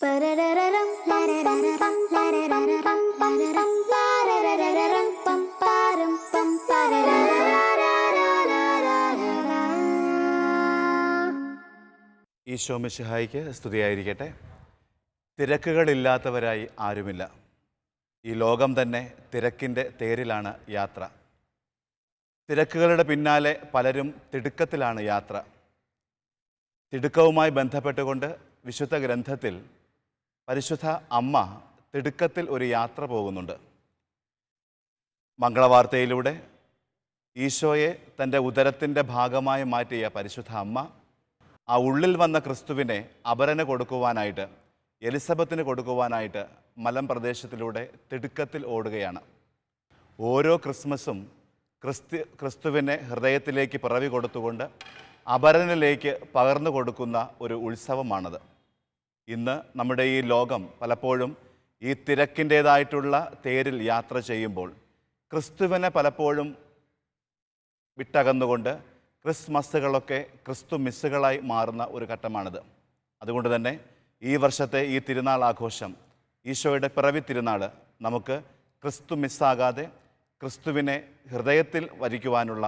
ഈശോ മിശിഹായിക്ക് സ്തുതിയായിരിക്കട്ടെ. തിരക്കുകളില്ലാത്തവരായി ആരുമില്ല. ഈ ലോകം തന്നെ തിരക്കിൻ്റെ തേരിലാണ് യാത്ര. തിരക്കുകളുടെ പിന്നാലെ പലരും തിടുക്കത്തിലാണ് യാത്ര. തിടുക്കവുമായി ബന്ധപ്പെട്ടുകൊണ്ട് വിശുദ്ധ ഗ്രന്ഥത്തിൽ പരിശുദ്ധ അമ്മ തിടുക്കത്തിൽ ഒരു യാത്ര പോകുന്നുണ്ട്. മംഗളവാർത്തയിലൂടെ ഈശോയെ തൻ്റെ ഉദരത്തിൻ്റെ ഭാഗമായി മാറ്റിയ പരിശുദ്ധ അമ്മ ആ ഉള്ളിൽ വന്ന ക്രിസ്തുവിനെ അപരന് കൊടുക്കുവാനായിട്ട്, എലിസബത്തിന് കൊടുക്കുവാനായിട്ട് മലമ്പ്രദേശത്തിലൂടെ തിടുക്കത്തിൽ ഓടുകയാണ്. ഓരോ ക്രിസ്മസും ക്രിസ്തുവിനെ ഹൃദയത്തിലേക്ക് പിറവി കൊടുത്തുകൊണ്ട് അപരനിലേക്ക് പകർന്നു കൊടുക്കുന്ന ഒരു ഉത്സവമാണത്. ഇന്ന് നമ്മുടെ ഈ ലോകം പലപ്പോഴും ഈ തിരക്കിൻ്റേതായിട്ടുള്ള തേരിൽ യാത്ര ചെയ്യുമ്പോൾ ക്രിസ്തുവിനെ പലപ്പോഴും വിട്ടകന്നുകൊണ്ട് ക്രിസ്മസുകളൊക്കെ ക്രിസ്തു മിസ്സുകളായി മാറുന്ന ഒരു ഘട്ടമാണിത്. അതുകൊണ്ട് തന്നെ ഈ വർഷത്തെ ഈ തിരുനാൾ ആഘോഷം, ഈശോയുടെ പിറവി തിരുനാൾ, നമുക്ക് ക്രിസ്തു മിസ്സാകാതെ ക്രിസ്തുവിനെ ഹൃദയത്തിൽ വരിക്കുവാനുള്ള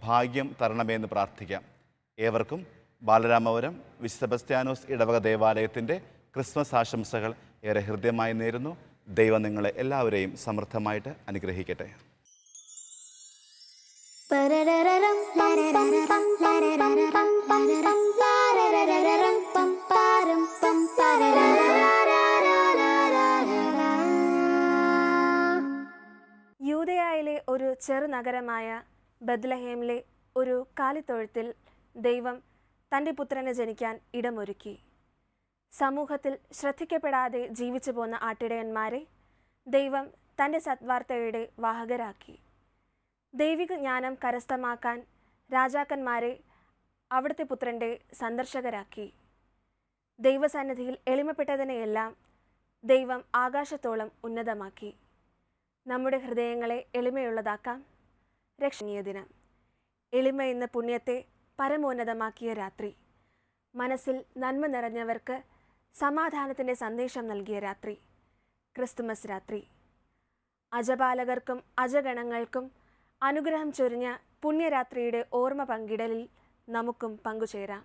ഭാഗ്യം തരണമെന്ന് പ്രാർത്ഥിക്കാം. ഏവർക്കും ബാലരാമപുരം വിശുദ്ധ സെബസ്ത്യാനോസ് ഇടവക ദേവാലയത്തിൻ്റെ ക്രിസ്മസ് ആശംസകൾ ഏറെ ഹൃദ്യമായി നേരുന്നു. ദൈവം നിങ്ങളെ എല്ലാവരെയും സമൃദ്ധമായിട്ട് അനുഗ്രഹിക്കട്ടെ. യൂദയായിലെ ഒരു ചെറുനഗരമായ ബത്ലഹേമിലെ ഒരു കാലിത്തൊഴുത്തിൽ ദൈവം തൻ്റെ പുത്രനെ ജനിക്കാൻ ഇടമൊരുക്കി. സമൂഹത്തിൽ ശ്രദ്ധിക്കപ്പെടാതെ ജീവിച്ചു പോന്ന ആട്ടിടയന്മാരെ ദൈവം തൻ്റെ സദ്വാർത്തയുടെ വാഹകരാക്കി. ദൈവിക ജ്ഞാനം കരസ്ഥമാക്കാൻ രാജാക്കന്മാരെ അവിടുത്തെ പുത്രൻ്റെ സന്ദർശകരാക്കി. ദൈവസന്നിധിയിൽ എളിമപ്പെട്ടതിനെയെല്ലാം ദൈവം ആകാശത്തോളം ഉന്നതമാക്കി. നമ്മുടെ ഹൃദയങ്ങളെ എളിമയുള്ളതാക്കാം. രക്ഷണീയ ദിനം. എളിമ എന്ന പുണ്യത്തെ പരമോന്നതമാക്കിയ രാത്രി. മനസ്സിൽ നന്മ നിറഞ്ഞവർക്ക് സമാധാനത്തിൻ്റെ സന്ദേശം നൽകിയ രാത്രി, ക്രിസ്തുമസ് രാത്രി. അജപാലകർക്കും അജഗണങ്ങൾക്കും അനുഗ്രഹം ചൊരിഞ്ഞ പുണ്യരാത്രിയുടെ ഓർമ്മ പങ്കിടലിൽ നമുക്കും പങ്കുചേരാം.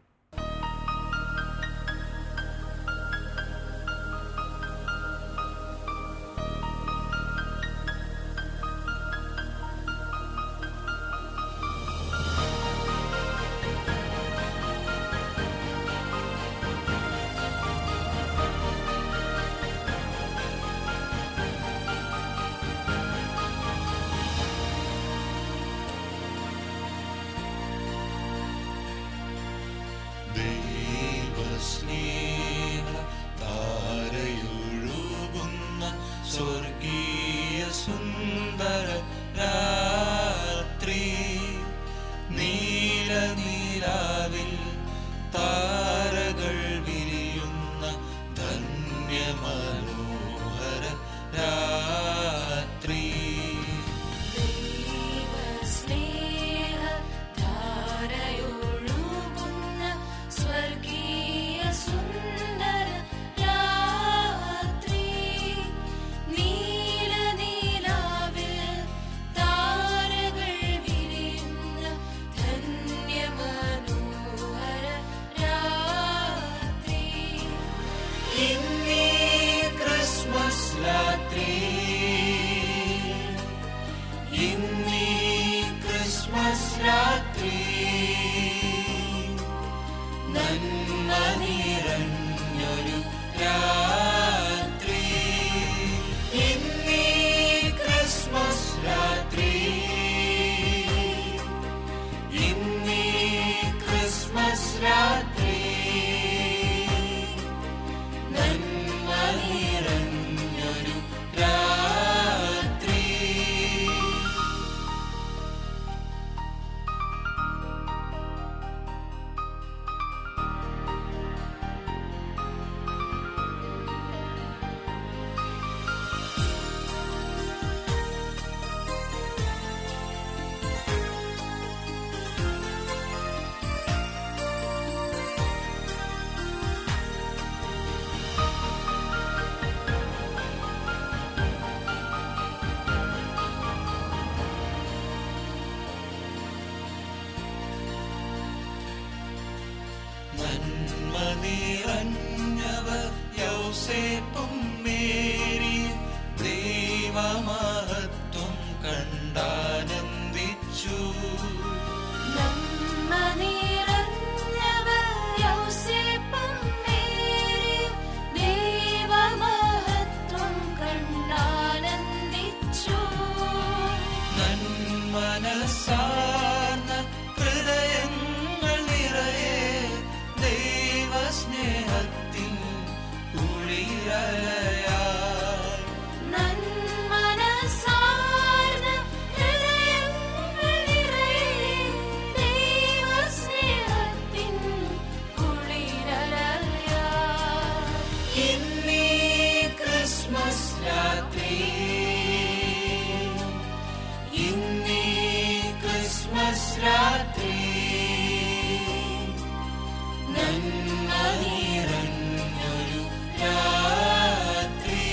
സ്വർഗീയ സുന്ദര രാത്രി, നീലനിലാവിൽ താരകൾ വിരിയുന്ന ധന്യമനോഹര രാത്രി. നന്മ നിറഞ്ഞൊരു രാത്രി, ഇന്നീ ക്രിസ്മസ് രാത്രി, ഇന്നീ ക്രിസ്മസ് രാത്രി, നന്മ നിറഞ്ഞൊരു രാത്രി. നിറഞ്ഞവർ യൗസേപ്പും മേരിയും ദൈവമഹത്വം കണ്ടാനന്ദിച്ചു. നന്മ നിറഞ്ഞവർ യൗസേപ്പും മേരിയും ദൈവമഹത്വം കണ്ടാനന്ദിച്ചു. നന്മനസാർന്ന ഹൃദയങ്ങൾ നിറയെ ദൈവസ്നേഹത്തിൻ കുളിരലയായി. നന്മനസാർന്ന ഹൃദയങ്ങൾ നിറയെ ദൈവസ്നേഹത്തിൻ കുളിരലയായി. ഇന്നീ ക്രിസ്മസ് രാത്രി, ഇന്നീ ക്രിസ്മസ് രാത്രി, നന്മ നിറഞ്ഞൊരു രാത്രി.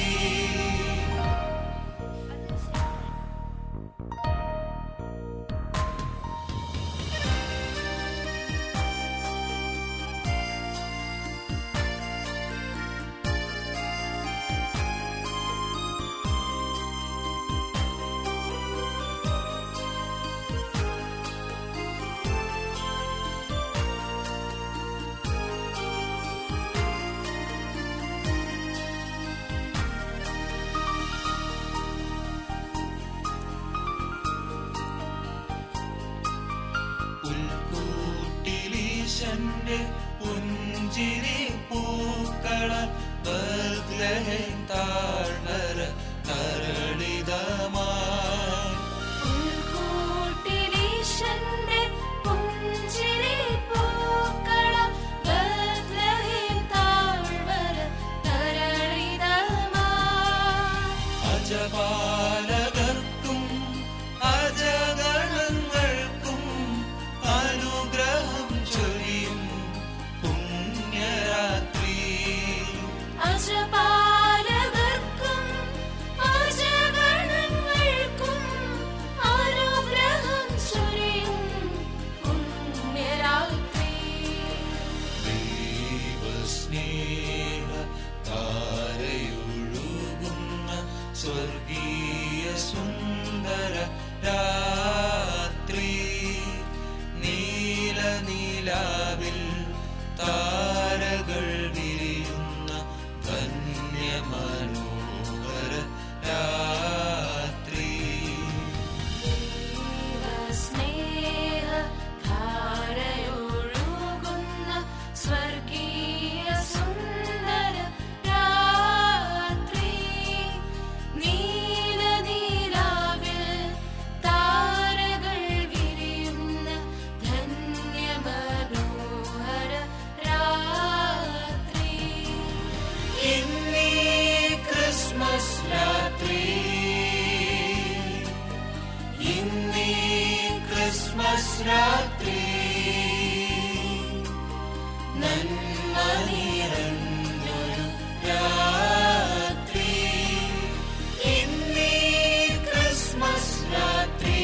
പുൽക്കൂട്ടിലീശന്റെ പുഞ്ചിരി പൂക്കളാൽ ബത്ലഹേം താഴ്വര തരളിതമായി. പുൽക്കൂട്ടിലീശന്റെ പുഞ്ചിരി പൂക്കളം ബത്ലഹേം താഴ്വര തരളിതമായി. അജപാലകർക്കും അജഗണങ്ങൾക്കും അനുഗ്രഹം ചൊരിയും പുണ്യരാത്രി. അജപാലകർക്കും അജഗണങ്ങൾക്കും അനുഗ്രഹം ചൊരിയും പുണ്യരാത്രി. ദൈവസ്നേഹ താരയൊഴുകുന്ന സ്വർഗീയ സുന്ദര രാത്രി. നീലനിലാവിൽ താരകൾ വിരിയുന്ന ധന്യമനോഹര രാത്രി. സ്നേഹ ധാരയൊഴുകുന്ന സ്വർഗീയ സുന്ദര രാത്രി. നീലനിലാവിൽ താരകൾ വിരിയുന്ന ധന്യമനോഹര രാത്രി. ഇന്നീ ക്രിസ്മസ് രാത്രി, ഇന്നീ ക്രിസ്മസ് രാത്രി, നന്മ നിറഞ്ഞൊരു രാത്രി. ഇന്നീ ക്രിസ്മസ് രാത്രി,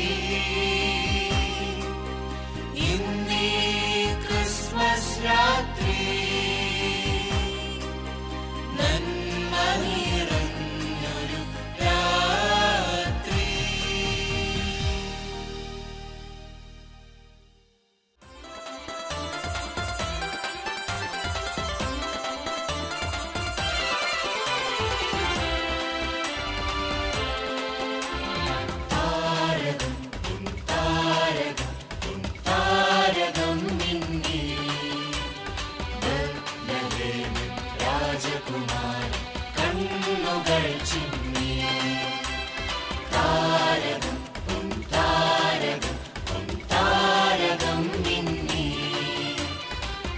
ഇന്നീ ക്രിസ്മസ് രാത്രി, നന്മ നിറഞ്ഞൊരു രാത്രി. താരകം മിന്നി ബത്ലഹേമിൽ രാജകുമാരൻ കണ്ണുകൾ ചിമ്മി. താരകം താരകം താരകം മിന്നി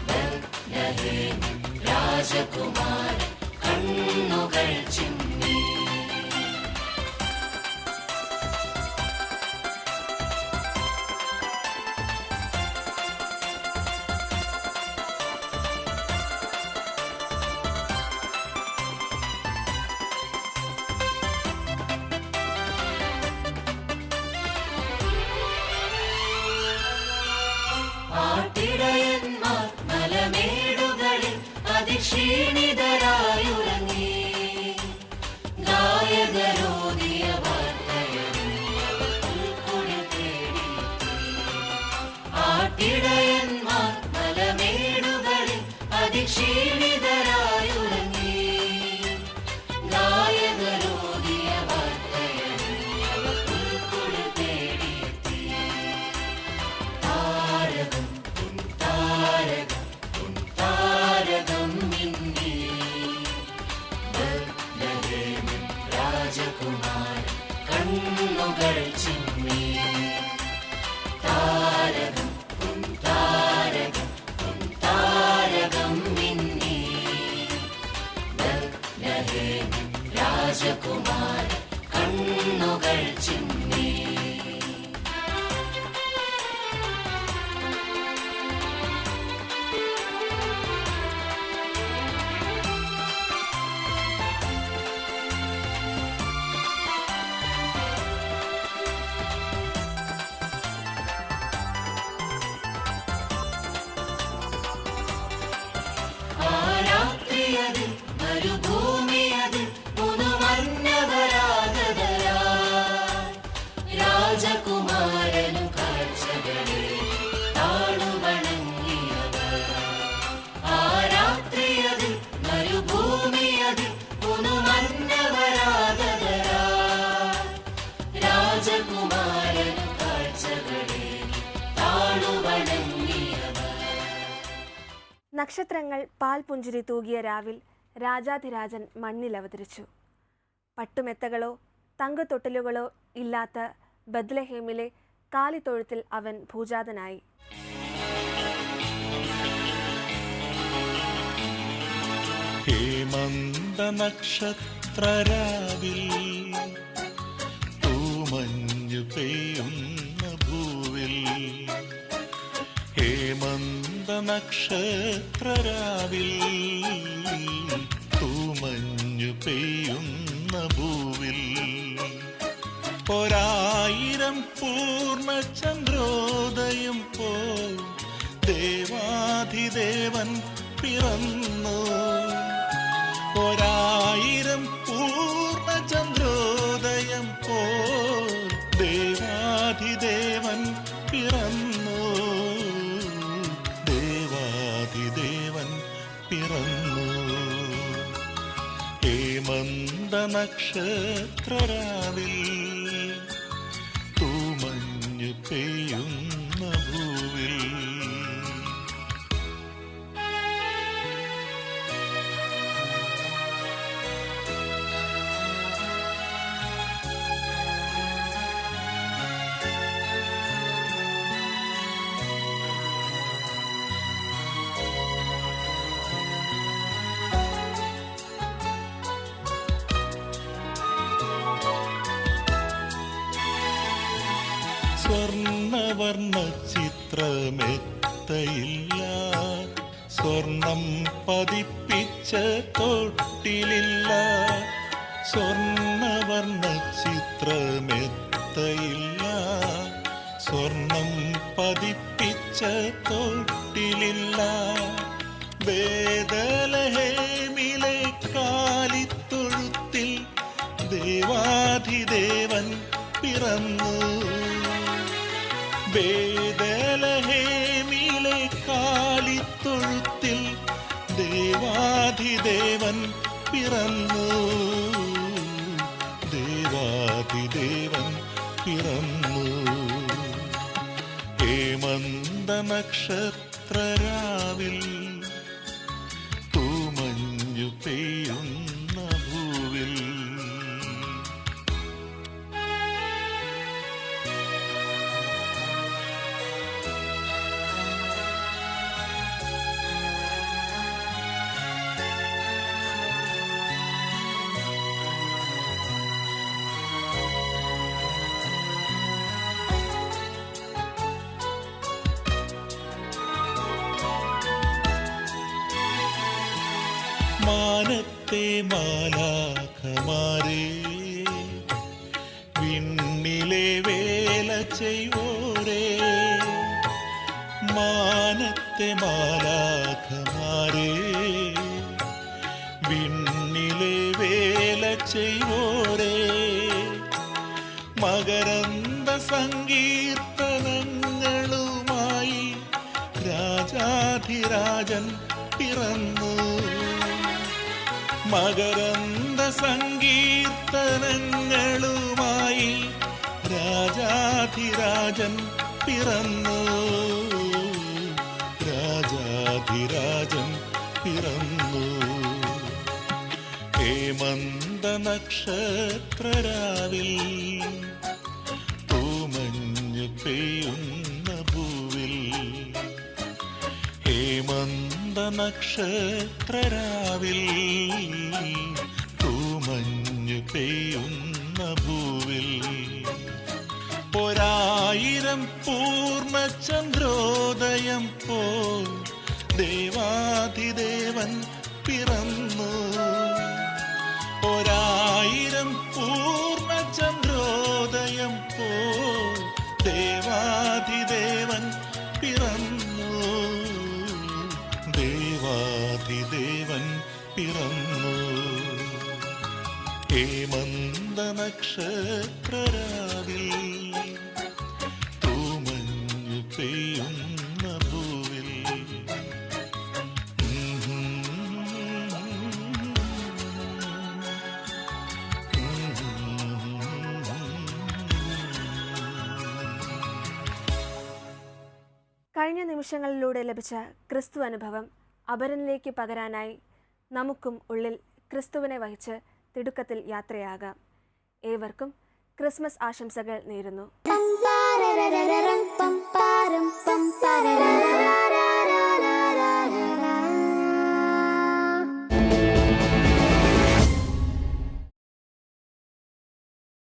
ബത്ലഹേമിൽ രാജകുമാരൻ കണ്ണുകൾ ചിമ്മി. ആട്ടിടയന്മാർ മലമേടുകളിൽ അതിക്ഷീണിതരായുറങ്ങി. ഗായകരോദിയ വാർത്തയറിഞ്ഞ പുൽക്കുടിൽ തേടിയെത്തി. ആട്ടിടയന്മാർ മലമേടുകളിൽ അതിക്ഷീണിതരായുറങ്ങി. ഗായകരോദിയ വാർത്തയറിഞ്ഞ പുൽക്കുടിൽ തേടിയെത്തി. താരകം താരകം താരകം മിന്നി. ബത്ലഹേമിൽ രാജകുമാരൻ കണ്ണുകൾ ചിമ്മി. താരകം താരകം താരകം മിന്നി. ബത്ലഹേമിൽ രാജകുമാരൻ കണ്ണുകൾ ചിമ്മി. ആരാത്രിയതിൽ മരുഭൂമിയതിൽ പുതുമന്നവരാഗതരായി രാജകുമാരനു കാഴ്ചകളെ താണുവണങ്ങിയവർ. ആരാത്രിയതിൽ മരുഭൂമിയതിൽ പുതുമന്നവരാഗതരായി രാജകുമാരനു കാഴ്ചകളെ താണുവണങ്ങിയവർ. നക്ഷത്രങ്ങൾ പാൽ പുഞ്ചിരി തൂകിയ രാവിൽ രാജാധിരാജൻ മണ്ണിൽ അവതരിച്ചു. പട്ടുമെത്തകളോ തങ്കത്തൊട്ടിലുകളോ ഇല്ലാത്ത ബത്ലഹേമിലെ കാലിത്തൊഴുത്തിൽ അവൻ ഭൂജാതനായി. ഹേമന്ത നക്ഷത്രരാവിൽ തൂമഞ്ഞു പെയ്യുന്ന ഭൂവിൽ. ഹേമന്ത നക്ഷത്രരാവിൽ തൂമഞ്ഞു പെയ്യുന്ന ഭൂവിൽ. ഒരായിരം പൂർണ്ണചന്ദ്രോദയം പോ ദേവാധിദേവൻ പിറന്നു. ഒരായിരം പൂർണ്ണചന്ദ്രോദയം പോ ദേവാധിദേവൻ പിറന്നു. ദേവാധിദേവൻ പിറന്നു. ഹേമന്ത നക്ഷത്രരാവിൽ തൂമഞ്ഞു പെയ്യുന്ന ഭൂവിൽ. സ്വർണവർണ്ണ ചിത്രമെത്തയില്ല. സ്വർണം പതിപ്പിച്ച തൊട്ടിലില്ല. സ്വർണവർണ്ണ ചിത്രമെത്തയില്ല. സ്വർണം പതിപ്പിച്ച തൊട്ടിലില്ല. ബേദലഹേമിലെ കാലിത്തൊഴുത്തിൽ ദേവാധിദേവൻ പിറന്നു. ബേദലഹേമിലെ കാലിത്തൊഴുത്തിൽ ദേവാധിദേവൻ പിറന്നു. ദേവാധിദേവൻ പിറന്നു. ഹേമന്ത നക്ഷത്രരാവിൽ തൂമഞ്ഞു പെയ്യുന്ന ഭൂവിൽ. മാനത്തെ മാലാഖമാരേ, വിണ്ണിലെ വേല ചെയ്യോരേ. മാനത്തെ മാലാഖമാരേ, സങ്കീർത്തനങ്ങളുമായി രാജാധിരാജൻ പിറന്നു. മകരന്ദ സങ്കീർത്തനങ്ങളുമായി രാജാധിരാജൻ പിറന്നു. രാജാധിരാജൻ പിറന്നു. ഹേമന്ത നക്ഷത്രരാവിൽ തൂമഞ്ഞു പെയ്യുന്ന ഭൂവിൽ. ഹേമന്ത നക്ഷത്രരാവിൽ തൂമഞ്ഞു പെയ്യുന്ന ഭൂവിൽ. 1000 പൂർണ്ണചന്ദ്രോദയം പോൽ ദേവാധിദേവൻ പിറന്നു. 1000 പൂർണ്ണചന്ദ്രോദയം പോൽ ദേവാധിദേവൻ പിറന്നു. ദേവാധിദേവൻ പിറന്നു. ഹേമന്ത നക്ഷത്രരാവിൽ തൂമഞ്ഞു പെയ്യുന്ന ഭൂവിൽ. കഴിഞ്ഞ നിമിഷങ്ങളിലൂടെ ലഭിച്ച ക്രിസ്തു അനുഭവം അപരനിലേക്ക് പകരാനായി നമുക്കും ഉള്ളിൽ ക്രിസ്തുവിനെ വഹിച്ച് തിടുക്കത്തിൽ യാത്രയാകാം. ഏവർക്കും ക്രിസ്മസ് ആശംസകൾ നേരുന്നു.